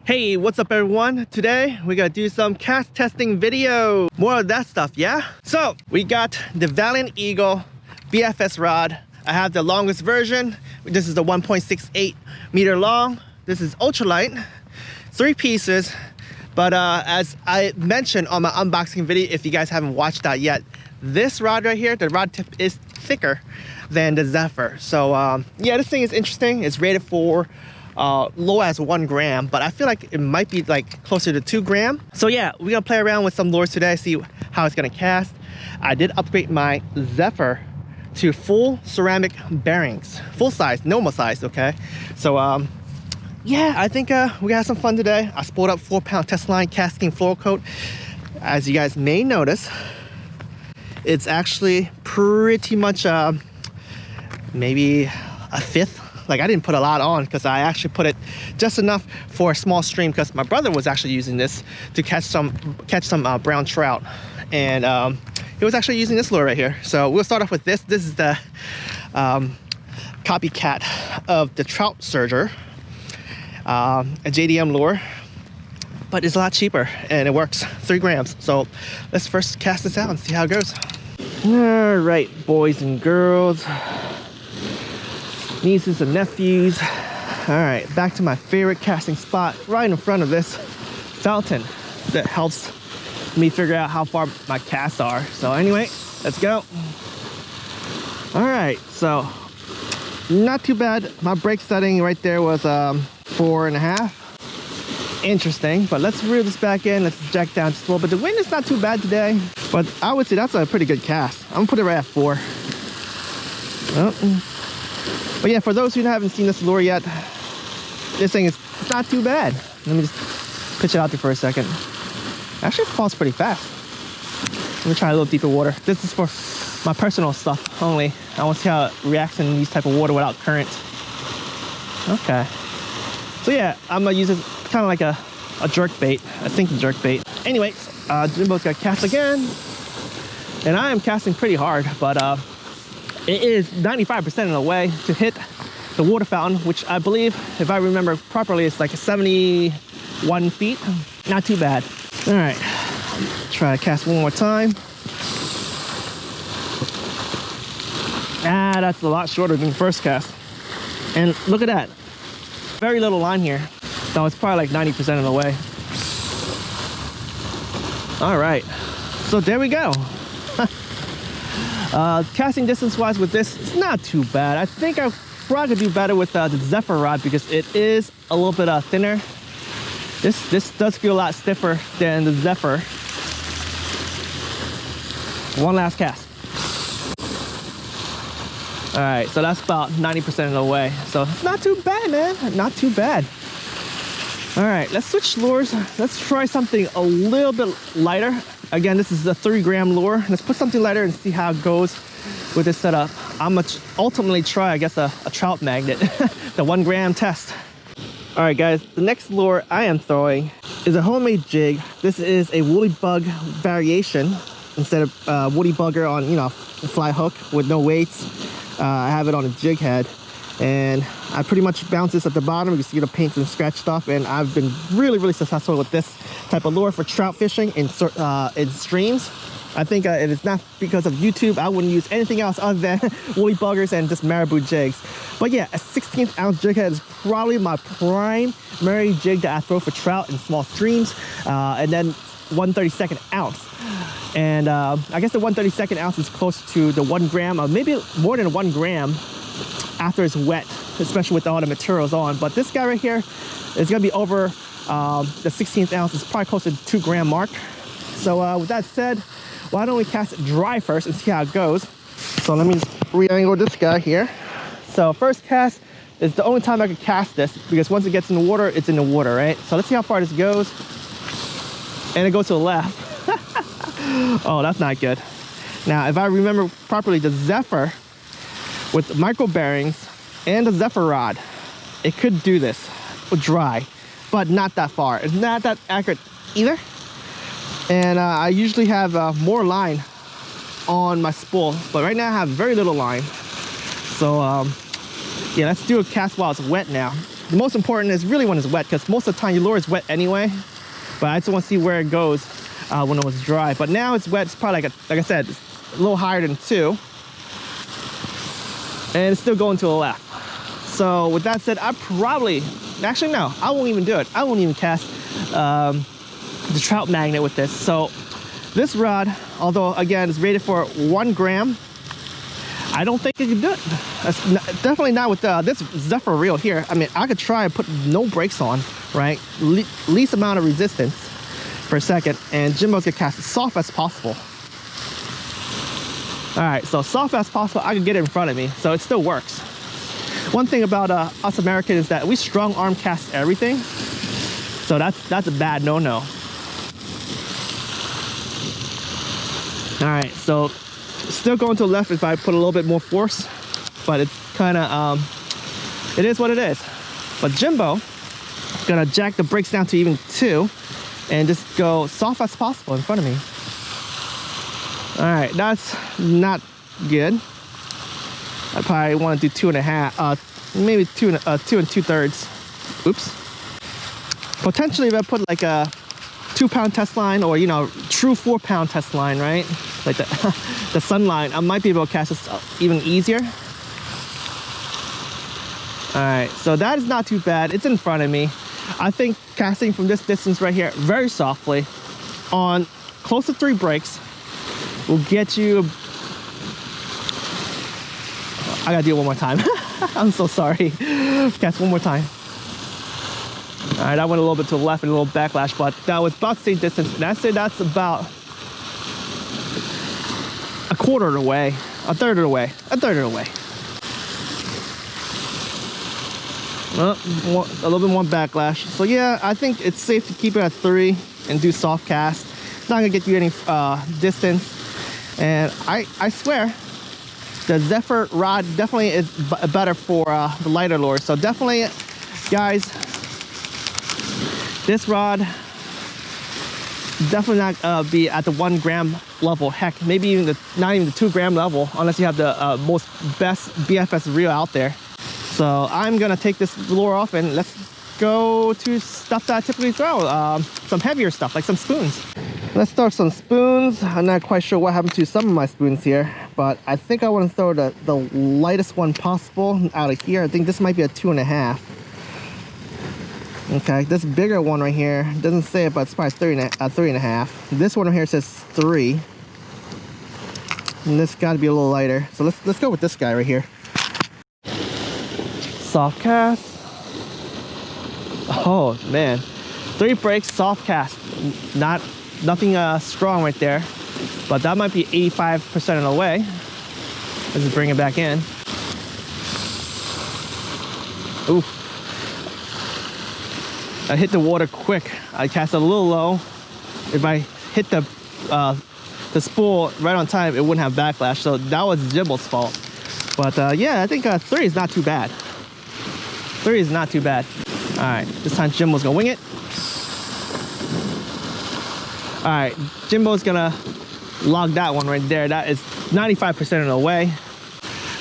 Hey, what's up everyone? Today we're gonna do some cast testing video. More of that stuff, yeah? So we got the Valiant Eagle BFS rod. I have the longest version. This is the 1.68 meter long. This is ultralight, 3 pieces. But as I mentioned on my unboxing video, if you guys haven't watched that yet, this rod right here, the rod tip is thicker than the Zephyr. So yeah, this thing is interesting. It's rated for low as 1 gram, but I feel like it might be like closer to 2 gram. So yeah, we're gonna play around with some lures today, see how it's gonna cast. I did upgrade my Zephyr to full ceramic bearings, full size, normal size, okay? So yeah, I think we're gonna have some fun today. I spooled up 4-pound test line KastKing Fluorokote. As you guys may notice, it's actually pretty much maybe a fifth. Like, I didn't put a lot on because I actually put it just enough for a small stream, because my brother was actually using this to catch some brown trout, and he was actually using this lure right here. So we'll start off with this. This is the copycat of the trout surger, a JDM lure, but it's a lot cheaper and it works. 3 grams. So let's first cast this out and see how it goes. All right, boys and girls, nieces and nephews. All right, back to my favorite casting spot, right in front of this fountain that helps me figure out how far my casts are. So anyway, let's go. All right, so not too bad. My brake setting right there was 4.5. Interesting, but let's reel this back in. Let's jack down just a little bit. The wind is not too bad today, but I would say that's a pretty good cast. I'm gonna put it right at 4. But yeah, for those who haven't seen this lure yet, this thing is not too bad. Let me just pitch it out there for a second. Actually, it falls pretty fast. Let me try a little deeper water. This is for my personal stuff only. I want to see how it reacts in these type of water without current. Okay. So yeah, I'm gonna use it kind of like a jerk bait, a sinking jerk bait. Anyways, Jimbo's got cast again, and I am casting pretty hard, but it is 95% of the way to hit the water fountain, which I believe, if I remember properly, it's like 71 feet. Not too bad. All right, try to cast one more time. Ah, that's a lot shorter than the first cast. And look at that, very little line here. So it's probably like 90% of the way. All right, so there we go. Casting distance wise with this, it's not too bad. I think I probably could do better with the Zephyr rod because it is a little bit thinner. This does feel a lot stiffer than the Zephyr. One last cast. All right, so that's about 90% of the way. So it's not too bad, man, not too bad. All right, let's switch lures. Let's try something a little bit lighter. Again, this is a 3 gram lure. Let's put something lighter and see how it goes with this setup. I'm gonna ultimately try, I guess, a trout magnet, the 1 gram test. All right, guys, the next lure I am throwing is a homemade jig. This is a woolly bug variation instead of woolly bugger on, you know, a fly hook with no weights. I have it on a jig head, and I pretty much bounce this at the bottom. You can see the paint and scratch stuff, and I've been really successful with this type of lure for trout fishing in streams. I think it is not because of YouTube. I wouldn't use anything else other than woolly buggers and just marabou jigs. But yeah, a 16th ounce jig head is probably my primary jig that I throw for trout in small streams, and then 1/32 ounce. And I guess the 1/32 ounce is close to the 1 gram, or maybe more than 1 gram after it's wet, especially with all the materials on. But this guy right here is gonna be over the 16th ounce. It's probably close to the 2 gram mark. So with that said, why don't we cast it dry first and see how it goes. So let me just re-angle this guy here. So first cast is the only time I could cast this, because once it gets in the water, it's in the water, right? So let's see how far this goes. And it goes to the left. Oh, that's not good. Now, if I remember properly, the Zephyr with micro bearings and the Zephyr rod, it could do this dry, but not that far. It's not that accurate either. And I usually have more line on my spool, but right now I have very little line. So yeah, let's do a cast while it's wet now. the most important is really when it's wet, because most of the time your lure is wet anyway. But I just want to see where it goes when it was dry. But now it's wet. It's probably like I said, it's a little higher than 2, and it's still going to the left. So with that said, I probably actually no, I won't even do it. I won't even cast the trout magnet with this. So this rod, although again it's rated for 1 gram, I don't think it can do it. That's definitely not with this Zephyr reel here. I mean, I could try and put no brakes on, right? Least amount of resistance per second, and Jimbo's gonna cast as soft as possible. All right, so soft as possible, I can get it in front of me, so it still works. One thing about us Americans is that we strong arm cast everything, so that's a bad no-no. All right, so still going to the left if I put a little bit more force, but it's kind of it is what it is. But Jimbo gonna jack the brakes down to even 2 and just go soft as possible in front of me. All right, that's not good. I probably want to do 2.5, maybe 2 2/2. Oops. Potentially if I put like a 2-pound test line, or you know, true 4-pound test line, right? Like the sun line, I might be able to cast this even easier. All right, so that is not too bad. It's in front of me. I think casting from this distance right here, very softly, on close to 3 brakes, will get you. I gotta do it one more time. I'm so sorry. Cast one more time. All right, I went a little bit to the left and a little backlash, but that was about the same distance. And I'd say that's about a quarter of the way, a third of the way, a third of the way. A little bit more backlash. So yeah, I think it's safe to keep it at 3 and do soft cast. It's not gonna get you any distance. And I swear, the Zephyr rod definitely is better for the lighter lures. So definitely, guys, this rod definitely not be at the 1 gram level. Heck, maybe even not even the 2 gram level, unless you have the best BFS reel out there. So I'm gonna take this lure off and let's go to stuff that I typically throw. Some heavier stuff, like some spoons. Let's throw some spoons. I'm not quite sure what happened to some of my spoons here, but I think I want to throw the lightest one possible out of here. I think this might be a 2.5. Okay, this bigger one right here doesn't say it, but it's probably 3.5. This one right here says 3, and this got to be a little lighter. So let's go with this guy right here. Soft cast. Oh man, 3 brakes, soft cast. Nothing strong right there, but that might be 85% of the way. Let's just bring it back in. Ooh. I hit the water quick. I cast it a little low. If I hit the spool right on time, it wouldn't have backlash. So that was Jimbo's fault. But yeah, I think 3 is not too bad. 3 is not too bad. All right, this time Jimbo's gonna wing it. All right, Jimbo's gonna log that one right there. That is 95% of the way.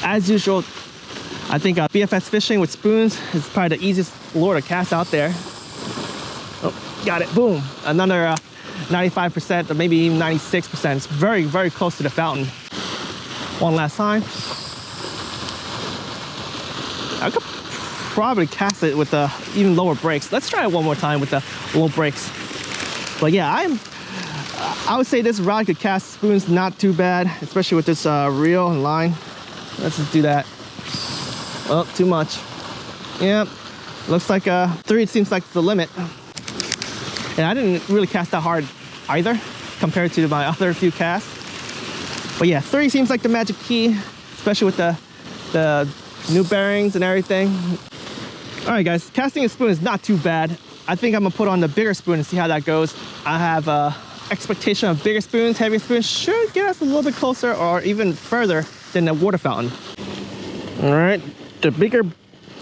As usual, I think BFS fishing with spoons is probably the easiest lure to cast out there. Oh, got it, boom. Another 95% or maybe even 96%. It's very, very close to the fountain. One last time. I could probably cast it with the even lower brakes. Let's try it one more time with the low brakes. But yeah, I would say this rod could cast spoons not too bad, especially with this reel and line. Let's just do that. Oh, too much. Yep, looks like 3 seems like the limit. And I didn't really cast that hard either compared to my other few casts. But yeah, 3 seems like the magic key, especially with the new bearings and everything. All right guys, casting a spoon is not too bad. I think I'm gonna put on the bigger spoon and see how that goes. I have expectation of bigger spoons, heavier spoons should get us a little bit closer or even further than the water fountain. All right, the bigger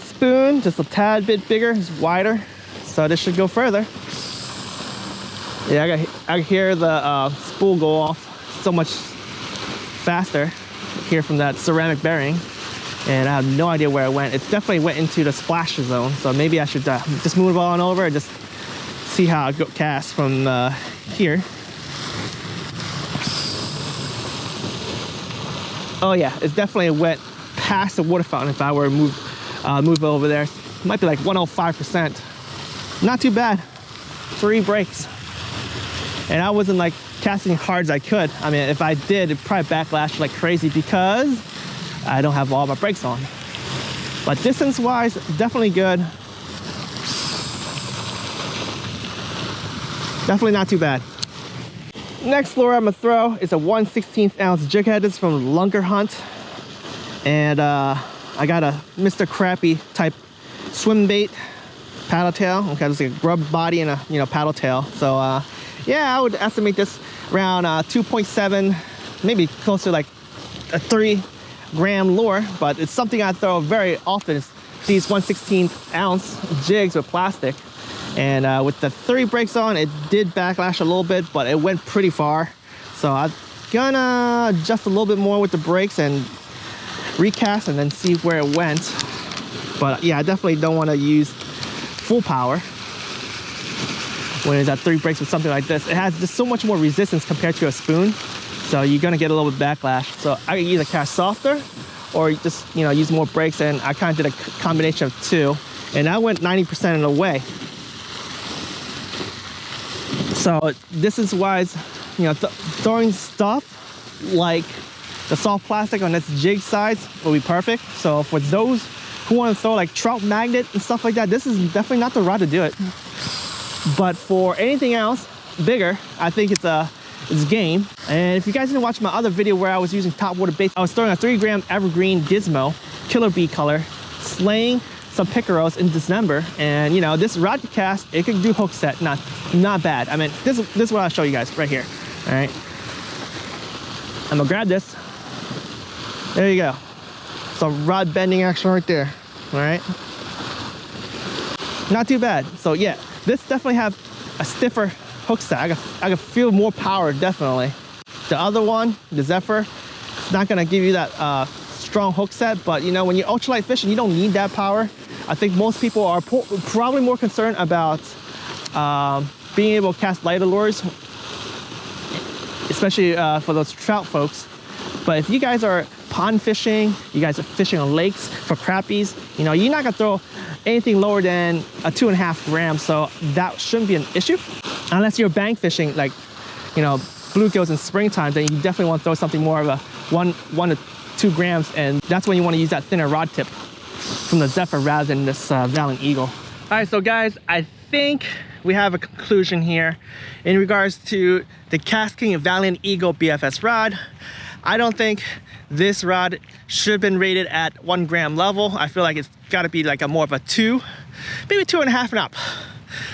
spoon, just a tad bit bigger, is wider, so this should go further. Yeah, I hear the spool go off so much faster here from that ceramic bearing. and I have no idea where it went. It definitely went into the splash zone, so maybe I should just move it on over and just see how it casts from here. Oh yeah, it definitely went past the water fountain. If I were to move it over there, it might be like 105%. Not too bad. 3 breaks, and I wasn't like casting hard as I could. I mean, if I did, it'd probably backlash like crazy because I don't have all my brakes on. But distance wise, definitely good. Definitely not too bad. Next lure I'm gonna throw is a 1/16 ounce jig head. This is from Lunker Hunt, and I got a Mr. Crappy type swim bait paddle tail. Okay, there's a grub body and a paddle tail. So yeah, I would estimate this around 2.7, maybe close to like a 3-gram lure, but it's something I throw very often. It's these 1/16 ounce jigs with plastic. And with the 3 brakes on, it did backlash a little bit, but it went pretty far. So I'm gonna adjust a little bit more with the brakes and recast and then see where it went. But yeah, I definitely don't want to use full power when it's at 3 brakes with something like this. It has just so much more resistance compared to a spoon, so you're gonna get a little bit backlash. So I can either cast softer or just use more brakes, and I kind of did a combination of 2, and I went 90% of the way. So distance wise, throwing stuff like the soft plastic on this jig size will be perfect. So for those who want to throw like trout magnet and stuff like that, this is definitely not the rod to do it. But for anything else bigger, I think it's game. And if you guys didn't watch my other video where I was using top water baits, I was throwing a 3-gram evergreen gizmo, killer bee color, slaying some pickerels in December, and this rod to cast, it could do hook set, not bad. I mean, this is what I'll show you guys right here. All right, I'm gonna grab this. There you go. So rod bending action right there. All right, not too bad. So yeah, this definitely have a stiffer hook set. I can feel more power, definitely. The other one, the Zephyr, it's not gonna give you that strong hook set, but when you're ultralight fishing, you don't need that power. I think most people are probably more concerned about being able to cast lighter lures, especially for those trout folks. But if you guys are pond fishing, you guys are fishing on lakes for crappies, you're not gonna throw anything lower than a 2.5 grams, so that shouldn't be an issue. Unless you're bank fishing, like bluegills in springtime, then you definitely want to throw something more of a 1 to 2 grams, and that's when you want to use that thinner rod tip from the Zephyr rather than this Valiant Eagle. All right, so guys, I think we have a conclusion here in regards to the KastKing Valiant Eagle BFS rod. I don't think this rod should have been rated at 1 gram level. I feel like it's got to be like more of a 2, maybe 2.5 and up.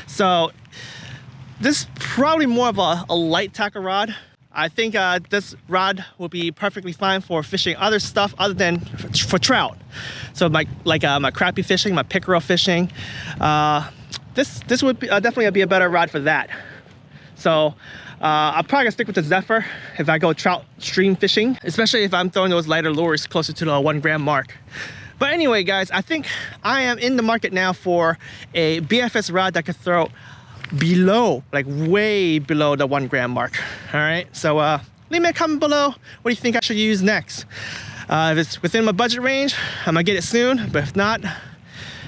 So this is probably more of a light tackle rod. I think this rod will be perfectly fine for fishing other stuff other than for trout. So my crappie fishing, my pickerel fishing, this would definitely be a better rod for that. So I'm probably gonna stick with the Zephyr if I go trout stream fishing, especially if I'm throwing those lighter lures closer to the 1 gram mark. But anyway, guys, I think I am in the market now for a BFS rod that could throw below, like way below the 1 gram mark. All right, so leave me a comment below. What do you think I should use next? If it's within my budget range, I'm gonna get it soon, but if not,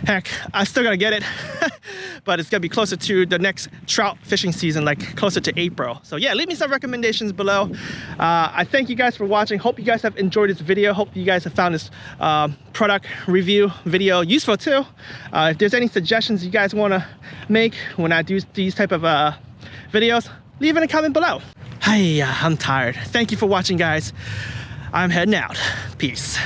heck, I still gotta get it. But it's gonna be closer to the next trout fishing season, like closer to April. So yeah, leave me some recommendations below. I thank you guys for watching. Hope you guys have enjoyed this video. Hope you guys have found this product review video useful too. If there's any suggestions you guys wanna make when I do these type of videos, leave it in a comment below. Hi, I'm tired. Thank you for watching, guys. I'm heading out. Peace.